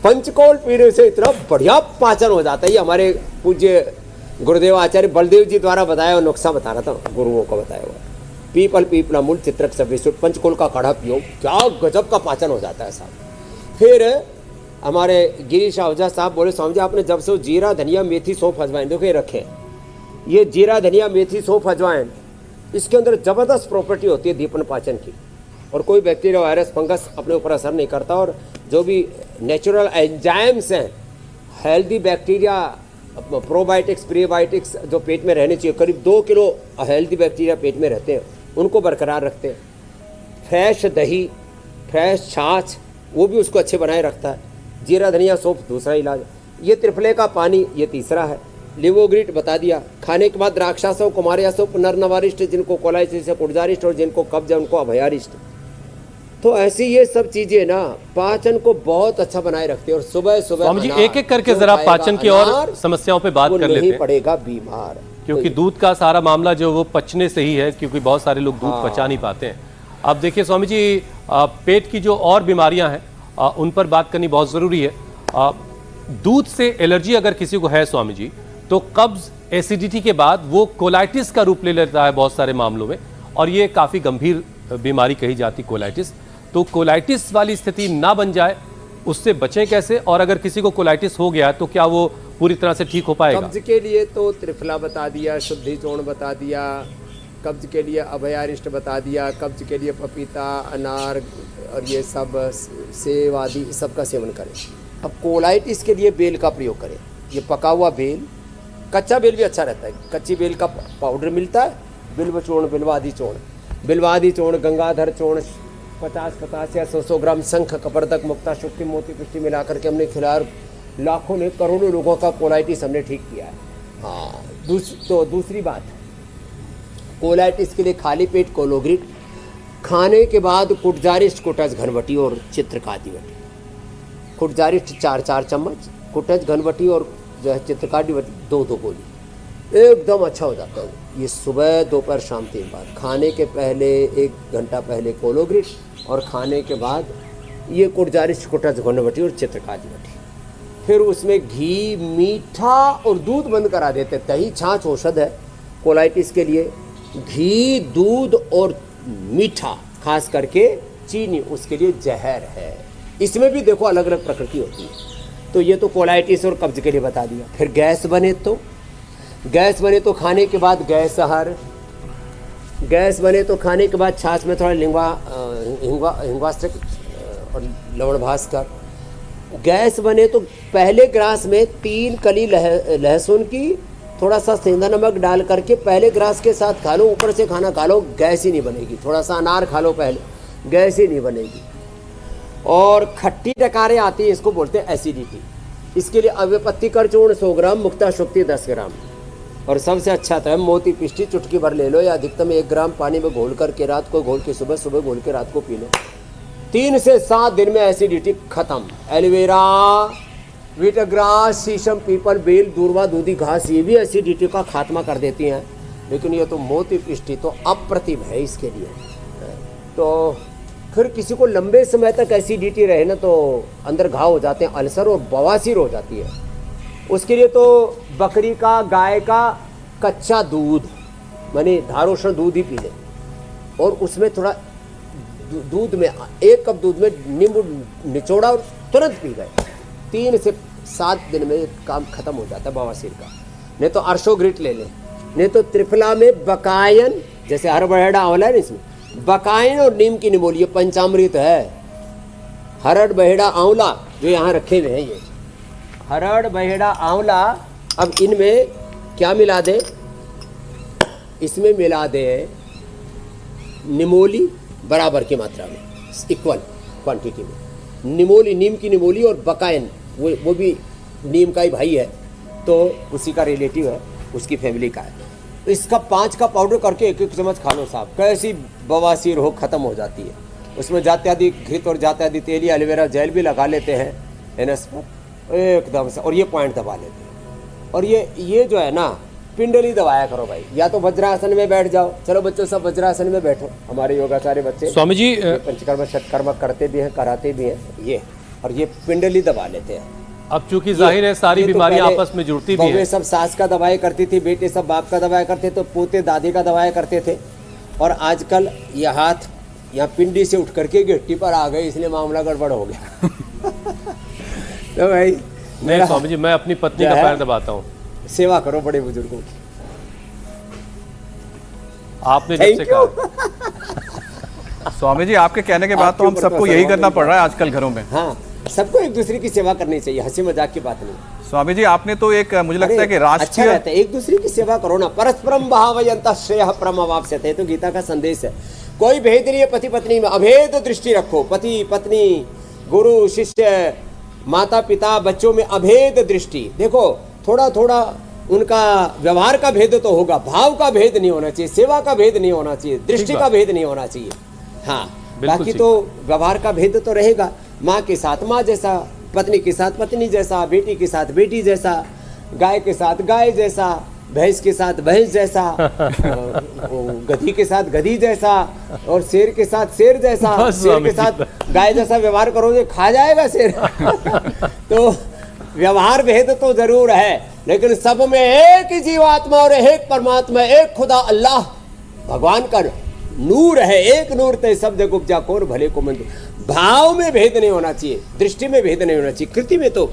पंचकोल पीने से इतना बढ़िया पाचन हो जाता है। ये हमारे पूज्य गुरुदेव आचार्य बलदेव जी द्वारा बताया हुआ नुस्खा बता रहा था, गुरुओं का बताया हुआ। पीपल पीपला मूल चित्रक सब विशुद्ध पंचकोल का काढ़ा पियो, क्या गजब का पाचन हो जाता है साहब। फिर हमारे गिरीश आहूजा साहब बोले स्वामी जी आपने जब से जीरा धनिया मेथी सौंफ अजवाइन, देखो ये रखे, ये जीरा धनिया मेथी सौंफ अजवाइन, इसके अंदर ज़बरदस्त प्रॉपर्टी होती है दीपन पाचन की, और कोई बैक्टीरिया वायरस फंगस अपने ऊपर असर नहीं करता। और जो भी नेचुरल एंजाइम्स हैं, हेल्दी बैक्टीरिया, प्रोबायोटिक्स प्रीबायोटिक्स जो पेट में रहने चाहिए, करीब 2 किलो हेल्दी बैक्टीरिया पेट में रहते हैं, उनको बरकरार रखते हैं। फ्रेश दही, फ्रेश छाछ, वो भी उसको अच्छे बनाए रखता है। जीरा धनिया सौंफ दूसरा इलाज। ये त्रिफले का पानी ये तीसरा है। लिवोग्रिट बता दिया। खाने के बाद राक्षसों कुमारियासों नरनवारिष्ट, जिनको कोलाइटिस है कुर्जारिष्ट, और जिनको कब्ज है उनको अभयारिष्ट। तो ऐसी ये सब चीजें ना पाचन को बहुत अच्छा बनाए रखती है। और सुबह सुबह स्वामी जी एक एक करके जरा पाचन की और समस्याओं पे बात कर लेते हैं, पड़ेगा बीमार, क्योंकि दूध का सारा मामला जो वो पचने से ही है, क्योंकि बहुत सारे लोग दूध पचा नहीं पाते हैं। अब देखिए स्वामी जी, पेट की जो और बीमारियां हैं उन पर बात करनी बहुत जरूरी है। दूध से एलर्जी अगर किसी को है स्वामी जी, तो कब्ज, एसिडिटी के बाद वो कोलाइटिस का रूप ले लेता है बहुत सारे मामलों में, और ये काफी गंभीर बीमारी कही जाती कोलाइटिस। तो कोलाइटिस वाली स्थिति ना बन जाए, उससे बचें कैसे? और अगर किसी को कोलाइटिस हो गया तो क्या वो पूरी तरह से ठीक हो पाएगा? कब्ज के लिए तो त्रिफला बता दिया, शुद्धि चूर्ण बता दिया, कब्ज के लिए अभयारिष्ट बता दिया, कब्ज के लिए पपीता, अनार और ये सब सेब आदि सबका सेवन करें। अब कोलाइटिस के लिए बेल का प्रयोग करें। ये पका हुआ बेल, कच्चा बेल भी अच्छा रहता है, कच्ची बेल का पाउडर मिलता है, बिल्व चूर्ण, बिल्वादि चूर्ण, बिल्वादि चूर्ण, गंगाधर चूर्ण 50-50 या 100 ग्राम, शंख, कपर्दक, मुक्ता, शुक्ति, मोती, पुष्टि मिला करके हमने खिलाया। लाखों ने, करोड़ों लोगों का कोलाइटिस हमने ठीक किया है। हाँ, दूसरी बात, कोलाइटिस के लिए खाली पेट कोलोग्रिट, खाने के बाद कुटजारिष्ट, कुटज, घनवटी और चित्रकादिवटी। कुटजारिष्ट 4-4 चम्मच, कुटज, घनवटी और जो है चित्रकादिवटी 2-2 गोली, एकदम अच्छा हो जाता है। ये सुबह दोपहर शाम 3 बार, खाने के पहले 1 घंटा पहले कोलोग्रिट और खाने के बाद ये कुटजारिष्ट, कुटज, घनवटी और चित्रकादिवटी। फिर उसमें घी, मीठा और दूध बंद करा देते। दही छाछ औषध है कोलाइटिस के लिए, घी, दूध और मीठा, खास करके चीनी उसके लिए जहर है। इसमें भी देखो अलग अलग प्रकृति होती है। तो ये तो कोलाइटिस और कब्ज के लिए बता दिया। फिर गैस बने तो खाने के बाद गैस हर, गैस बने तो खाने के बाद छाछ में थोड़ा हिंगवास्त्र और लवण भास्कर। गैस बने तो पहले ग्रास में 3 कली लहसुन की थोड़ा सा सेंधा नमक डाल करके पहले ग्रास के साथ खा लो, ऊपर से खाना खा लो, गैस ही नहीं बनेगी। थोड़ा सा अनार खा लो पहले, गैस ही नहीं बनेगी। और खट्टी डकारें आती है, इसको बोलते हैं एसिडिटी। इसके लिए अव्यपत्ति कर चूर्ण 100 ग्राम, मुक्ता शुक्ति 10 ग्राम, और सबसे अच्छा तो है मोती पिष्टी चुटकी भर ले लो, या अधिकतम 1 ग्राम पानी में घोल करके रात को घोल के सुबह घोल के रात को पी लो। 3 से 7 दिन में एसिडिटी खत्म। एलोवेरा, वीटग्रास, शीशम, पीपल, बेल, दूर्वा, दूधी घास, ये भी एसिडिटी का खात्मा कर देती हैं। लेकिन ये तो मोती पिष्टी तो अप्रतिम है इसके लिए। तो फिर किसी को लंबे समय तक एसिडिटी रहे ना, तो अंदर घाव हो जाते हैं, अल्सर और बवासीर हो जाती है। उसके लिए तो बकरी का, गाय का कच्चा दूध, माने धारोष्ण दूध ही पी ले, और उसमें थोड़ा दूध में 1 कप दूध में नींबू निचोड़ा और तुरंत पी गए। 3 से 7 दिन में काम खत्म हो जाता है बवासीर का। नहीं तो अर्शोग्रिट ले लें, नहीं तो त्रिफला में बकायन, जैसे हरबढ़ा आंवला है ना, इसमें बकायन और नीम की निमोली, ये पंचामृत है। हरड़ बहेड़ा आंवला जो यहाँ रखे हुए हैं, ये हरड़ बहेड़ा आंवला। अब इनमें क्या मिला दे? इसमें मिला दे निमोली बराबर की मात्रा में, इक्वल क्वांटिटी में। निमोली, नीम की निमोली, और बकायन वो भी नीम का ही भाई है, तो उसी का रिलेटिव है। उसकी फैमिली का है। तो इसका 5 का पाउडर करके 1-1 चम्मच खा लो साहब, कैसी बवासीर हो ख़त्म हो जाती है। उसमें जाते आदि घृत और जाते आदि तेली एलोवेरा जेल भी लगा लेते हैं एनएस पर एकदम से, और ये पॉइंट दबा लेते हैं। और ये जो है ना, पिंडली दबाया करो भाई, या तो वज्रासन में बैठ जाओ। चलो बच्चों सब वज्रासन में बैठो, हमारे योगाचार्य बच्चे स्वामी जी पंचकर्म षटकर्म करते भी हैं, कराते भी हैं ये, और ये पिंडली दबा लेते हैं। अब चूंकि जाहिर है सारी ये तो बीमारियां पहले आपस में जुड़ती भी बहुएं हैं। सब सास का दवाई करती थी, बेटे सब बाप का दवाई करते, तो पोते दादी का दवाई करते थे। और आजकल ये हाथ यहाँ पिंडी से उठ करके गिट्टी पर आ गए, इसलिए मामला गड़बड़ हो गया। तो भाई नहीं स्वामी जी, मैं अपनी पत्नी का पैर दबाता हूँ। सेवा करो बड़े बुजुर्गों की। आपने जब से Thank कहा। स्वामी जी आपके कहने के बाद तो हम आपके ऊपर सबको तो यही सर्वोपरि करना पड़ रहा है आजकल घरों में। हाँ, सबको एक दूसरे की सेवा करनी चाहिए, हंसी मजाक की बात नहीं। स्वामी जी आपने तो एक मुझे लगता है कि अच्छा राष्ट्रीय रहता है, एक दूसरे की सेवा करो ना। परस्परम भावयन्तः श्रेयः परमवाप्स्यते, तो गीता का संदेश है। कोई भेद नहीं है पति पत्नी में, अभेद दृष्टि रखो। पति पत्नी, गुरु शिष्य, माता पिता, बच्चों में अभेद दृष्टि देखो। थोड़ा थोड़ा उनका व्यवहार का भेद तो होगा, भाव का भेद नहीं होना चाहिए, सेवा का भेद नहीं होना चाहिए, दृष्टि का भेद नहीं होना चाहिए। हाँ, बाकी तो व्यवहार का भेद तो रहेगा। माँ के साथ माँ जैसा, पत्नी के साथ पत्नी जैसा, बेटी के साथ बेटी जैसा, गाय के साथ गाय जैसा, भैंस के साथ भैंस जैसा, गधी के साथ गधी जैसा, और शेर के साथ शेर जैसा। शेर के साथ गाय जैसा व्यवहार करोगे, खा जाएगा शेर। तो व्यवहार भेद तो जरूर है, लेकिन सब में एक ही जीवात्मा और एक परमात्मा, एक खुदा अल्लाह भगवान का नूर है। एक नूर ते सब जग उपजा कोर भले को मंद। भाव में भेद नहीं होना चाहिए, दृष्टि में भेद नहीं होना चाहिए, कृति में तो,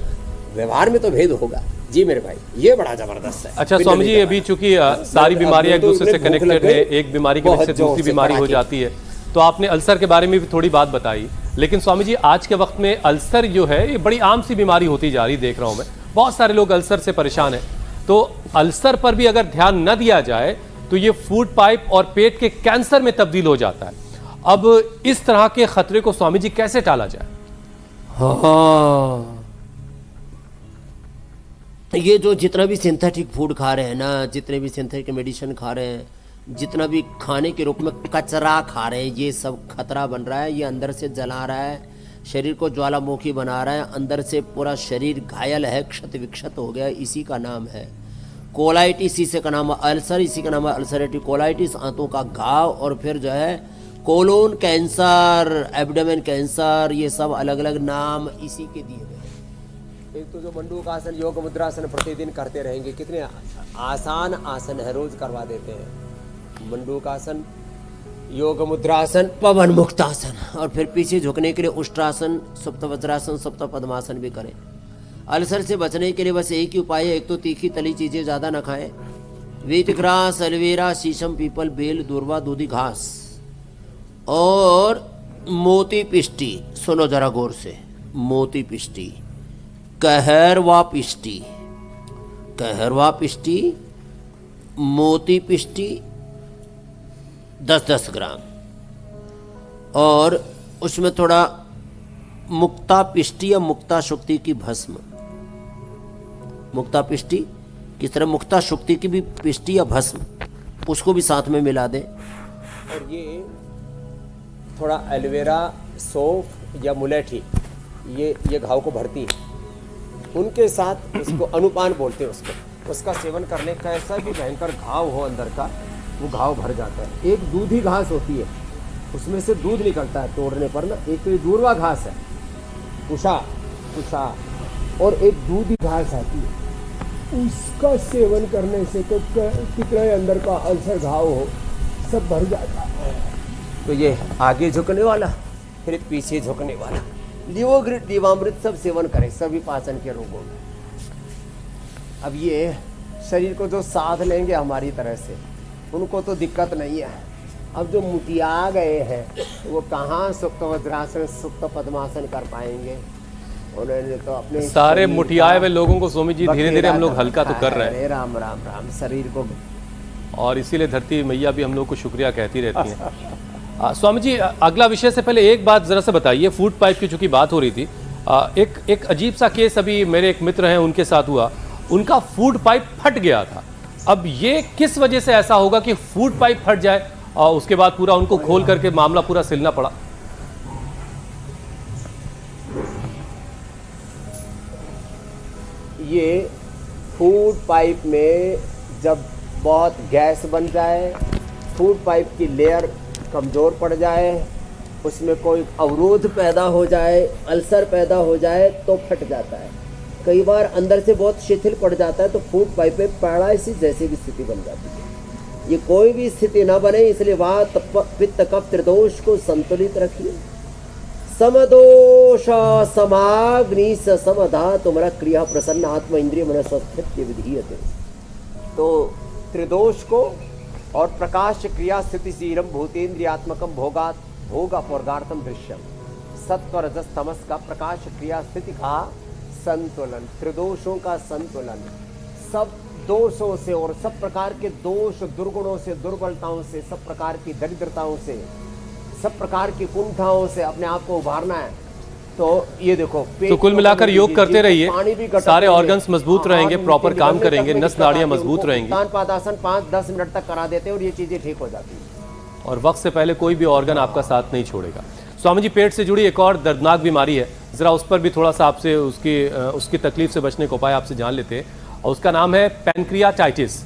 व्यवहार में तो भेद होगा। जी मेरे भाई, ये बड़ा जबरदस्त है। अच्छा स्वामी जी, अभी चूंकि सारी बीमारियां एक दूसरे से कनेक्टेड है, एक बीमारी की वजह से दूसरी बीमारी हो जाती है, तो आपने अल्सर के बारे में भी थोड़ी बात बताई। लेकिन स्वामी जी आज के वक्त में अल्सर जो है ये बड़ी आम सी बीमारी होती जा रही, देख रहा हूं मैं बहुत सारे लोग अल्सर से परेशान हैं। तो अल्सर पर भी अगर ध्यान न दिया जाए तो ये फूड पाइप और पेट के कैंसर में तब्दील हो जाता है। अब इस तरह के खतरे को स्वामी जी कैसे टाला जाए? हाँ, ये जो जितना भी सिंथेटिक फूड खा रहे हैं ना, जितने भी सिंथेटिक मेडिसिन खा रहे हैं, जितना भी खाने के रूप में कचरा खा रहे हैं, ये सब खतरा बन रहा है। ये अंदर से जला रहा है, शरीर को ज्वालामुखी बना रहा है, अंदर से पूरा शरीर घायल है, क्षत विक्षत हो गया। इसी का नाम है कोलाइटिस, इसी का नाम है अल्सर, इसी का नाम है अल्सरेटिव कोलाइटिस, आंतों का घाव। और फिर जो है कोलोन कैंसर, एब्डोमेन कैंसर, ये सब अलग अलग नाम इसी के दिए गए। एक तो जो मंडूकासन, योग मुद्रासन प्रतिदिन करते रहेंगे, कितने आसान आसन है, रोज करवा देते हैं। मंडूकासन, योग मुद्रासन, पवन मुक्तासन, और फिर पीछे झुकने के लिए उष्ट्रासन, सप्त वज्रासन, सप्त पद्मासन भी करें। अल्सर से बचने के लिए बस एक ही उपाय है, एक तो तीखी तली चीज़ें ज़्यादा न खाएं। वीट ग्रास, एलोवेरा, शीशम, पीपल, बेल, दूर्वा, दूधी घास और मोती पिष्टी। सुनो जरा गौर से, मोती पिष्टी, कहरवा पिष्टी, कहरवा पिष्टी, मोती पिष्टी 10-10 ग्राम, और उसमें थोड़ा मुक्ता पिष्टी या मुक्ता शुक्ति की भस्म, मुक्ता पिष्टी किस तरह मुक्ता शुक्ति की भी पिष्टी या भस्म, उसको भी साथ में मिला दें। और ये थोड़ा एलोवेरा, सौंफ या मुलेठी, ये घाव को भरती है, उनके साथ इसको अनुपान बोलते हैं उसको, उसका सेवन करने का ऐसा भी भयंकर घाव हो अंदर का, वो घाव भर जाता है। एक दूधी घास होती है, उसमें से दूध निकलता है तोड़ने पर ना। एक तो ये दूर्वा घास है, उषा, और एक दूधी घास आती है, उसका सेवन करने से तो कितना अंदर का अल्सर घाव हो सब भर जाता है। तो ये आगे झुकने वाला, फिर पीछे झुकने वाला, लिवोग्रिट, जीवामृत सब सेवन करें सभी पाचन के रोगों में। अब ये शरीर को जो साध लेंगे हमारी तरह से, उनको तो दिक्कत नहीं है। अब जो मुटिया गए हैं वो कहाँ सुप्त वज्रासन, सुप्त पद्मासन कर पाएंगे? उन्होंने तो अपने सारे मुठियाए हुए लोगों को स्वामी जी धीरे धीरे हम लोग हल्का तो कर रहे हैं। राम राम राम, शरीर को, और इसीलिए धरती मैया भी हम लोग को शुक्रिया कहती रहती हैं। स्वामी जी अगला विषय से पहले एक बात जरा से बताइए, फूड पाइप की चूंकि बात हो रही थी, एक अजीब सा केस अभी मेरे एक मित्र हैं उनके साथ हुआ। उनका फूड पाइप फट गया था, अब ये किस वजह से ऐसा होगा कि फूड पाइप फट जाए और उसके बाद पूरा उनको खोल करके मामला पूरा सिलना पड़ा? ये फूड पाइप में जब बहुत गैस बन जाए, फूड पाइप की लेयर कमज़ोर पड़ जाए, उसमें कोई अवरोध पैदा हो जाए, अल्सर पैदा हो जाए तो फट जाता है। कई बार अंदर से बहुत शिथिल पड़ जाता है तो फूड पाइप में पैरालिसिस जैसी भी स्थिति बन जाती है। ये कोई भी स्थिति ना बने, इसलिए वात पित्त कफ त्रिदोष को संतुलित रखिए। समदोष समाग्नि समधा तुम्हारा क्रिया प्रसन्न आत्म इंद्रिय मन स्वस्थित्य विधीयते। तो त्रिदोष को और प्रकाश क्रिया स्थिति शीरम भूतेन्द्रियात्मकम भोगात भोग अपवर्गार्थम दृश्यम। सत्व रजस तमस का प्रकाश क्रिया स्थिति का संतुलन, त्रिदोषों का संतुलन, सब दोषों से और सब प्रकार के दोष दुर्गुणों से, दुर्बलताओं से, सब प्रकार की दरिद्रताओं से, सब प्रकार की कुंठाओं से अपने आप को उभारना है। तो ये देखो, तो कुल मिलाकर योग करते रहिए, सारे ऑर्गन्स मजबूत रहेंगे, प्रॉपर काम करेंगे, नस नाड़ियां मजबूत रहेंगी। पादासन 5-10 मिनट तक करा देते हैं और ये चीजें ठीक हो जाती है और वक्त से पहले कोई भी ऑर्गन आपका साथ नहीं छोड़ेगा। स्वामी जी, पेट से जुड़ी एक और दर्दनाक बीमारी है, जरा उस पर भी थोड़ा सा आपसे उसकी तकलीफ से बचने का उपाय आपसे जान लेते हैं, और उसका नाम है पैनक्रियाटाइटिस।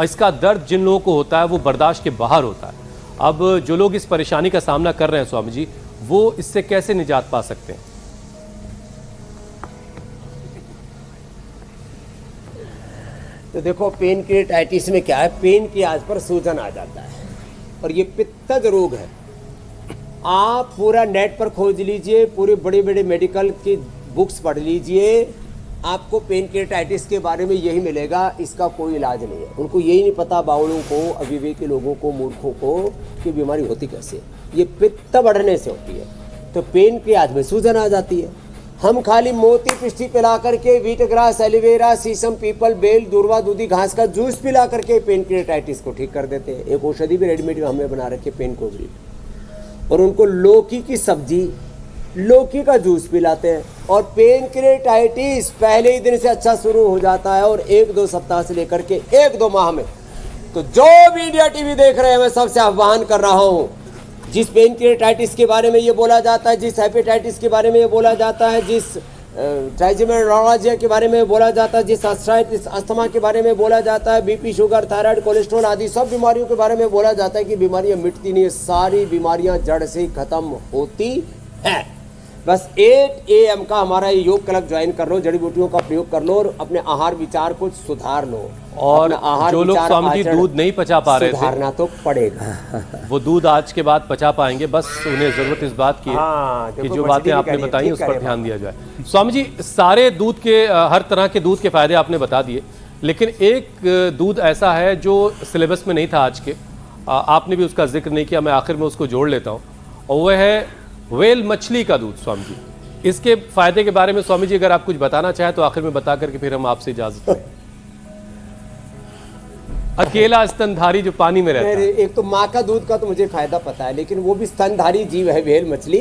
इसका दर्द जिन लोगों को होता है वो बर्दाश्त के बाहर होता है। अब जो लोग इस परेशानी का सामना कर रहे हैं स्वामी जी, वो इससे कैसे निजात पा सकते हैं? तो देखो, पैनक्रियाटाइटिस में क्या है, पेन की आज पर सूजन आ जाता है और ये पित्तज रोग है। आप पूरा नेट पर खोज लीजिए, पूरे बड़े बड़े मेडिकल की बुक्स पढ़ लीजिए, आपको पैनक्रियाटाइटिस के बारे में यही मिलेगा, इसका कोई इलाज नहीं है। उनको यही नहीं पता, बावड़ों को, अविवेकी लोगों को, मूर्खों को, कि बीमारी होती कैसे। ये पित्त बढ़ने से होती है। तो पैनक्रियाज में सूजन आ जाती है। हम खाली मोती पिष्टी पिला करके, वीटग्रास, एलोवेरा, शीशम, पीपल, बेल, दूर्वा, दूधी घास का जूस पिला करके पैनक्रियाटाइटिस को ठीक कर देते हैं। एक औषधि भी रेडीमेड में हमने बना रखी है, पेनकोग्रीड। और उनको लौकी की सब्जी, लौकी का जूस पिलाते हैं और पैनक्रियाटाइटिस पहले ही दिन से अच्छा शुरू हो जाता है और 1-2 सप्ताह से लेकर के 1-2 माह में। तो जो भी इंडिया टीवी देख रहे हैं, मैं सबसे आह्वान कर रहा हूं, जिस पैनक्रियाटाइटिस के बारे में ये बोला जाता है, जिस हेपेटाइटिस के बारे में ये बोला जाता है, जिस ट्राइजेमिनोलॉजिया के बारे में बोला जाता है, जिस आर्थराइटिस अस्थमा के बारे में बोला जाता है, बीपी, शुगर, थायराइड, कोलेस्ट्रॉल आदि सब बीमारियों के बारे में बोला जाता है कि बीमारियां मिटती नहीं है। सारी बीमारियां जड़ से खत्म होती हैं। बस 8 AM का हमारा ये योग क्लब ज्वाइन कर लो, जड़ी बूटियों का प्रयोग कर लो और अपने आहार विचार को सुधार लो। और जो लोग स्वामी जी दूध नहीं पचा पा रहे थे, सुधारना तो पड़ेगा। वो दूध आज के बाद पचा पाएंगे। बस उन्हें जरूरत इस बात की है कि जो बातें आपने बताई उस पर ध्यान दिया जाए। स्वामी जी, सारे दूध के, हर तरह के दूध के फायदे आपने बता दिए, लेकिन एक दूध ऐसा है जो सिलेबस में नहीं था आज के, आपने भी उसका जिक्र नहीं किया, मैं आखिर में उसको जोड़ लेता हूँ, और वह है व्हेल मछली का दूध। स्वामी जी, इसके फायदे के बारे में स्वामी जी अगर आप कुछ बताना चाहें तो आखिर में बता करके फिर हम आपसे इजाजत लें। अकेला स्तनधारी जो पानी में रहता है। एक तो माँ का दूध का तो मुझे फायदा पता है, लेकिन वो भी स्तनधारी जीव है व्हेल मछली,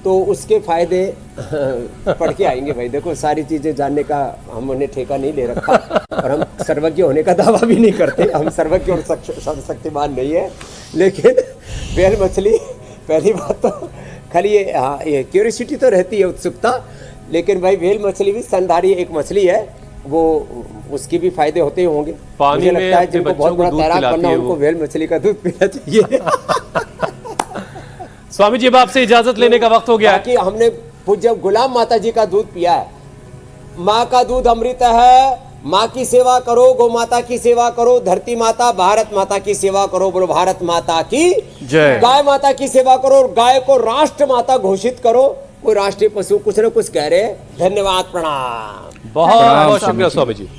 तो उसके फायदे पढ़ के आएंगे भाई। देखो, सारी चीजें जानने का हमने ठेका नहीं ले रखा और हम सर्वज्ञ होने का दावा भी नहीं करते। हम सर्वज्ञ और सर्वशक्तिमान नहीं है, लेकिन व्हेल मछली, पहली बात तो खाली ये क्यूरियोसिटी तो रहती है, उत्सुकता, लेकिन भाई व्हेल मछली भी स्तनधारी एक मछली है, वो उसके भी फायदे होते होंगे। पानी मुझे में लगता है जिनको बहुत बड़ा तैराक बनना उनको व्हेल मछली का दूध पीना चाहिए। स्वामी जी, अब आपसे इजाजत लेने का वक्त हो गया है। कि हमने पूज्य गुलाम माता जी का दूध पिया है। माँ का दूध अमृत है। माँ की सेवा करो, गौ माता की सेवा करो, धरती माता, भारत माता की सेवा करो, बोलो भारत माता की जय। गाय माता की सेवा करो और गाय को राष्ट्र माता घोषित करो। कोई राष्ट्रीय पशु कुछ न कुछ कह रहे हैं। धन्यवाद, प्रणाम। बहुत बहुत शुक्रिया स्वामी जी।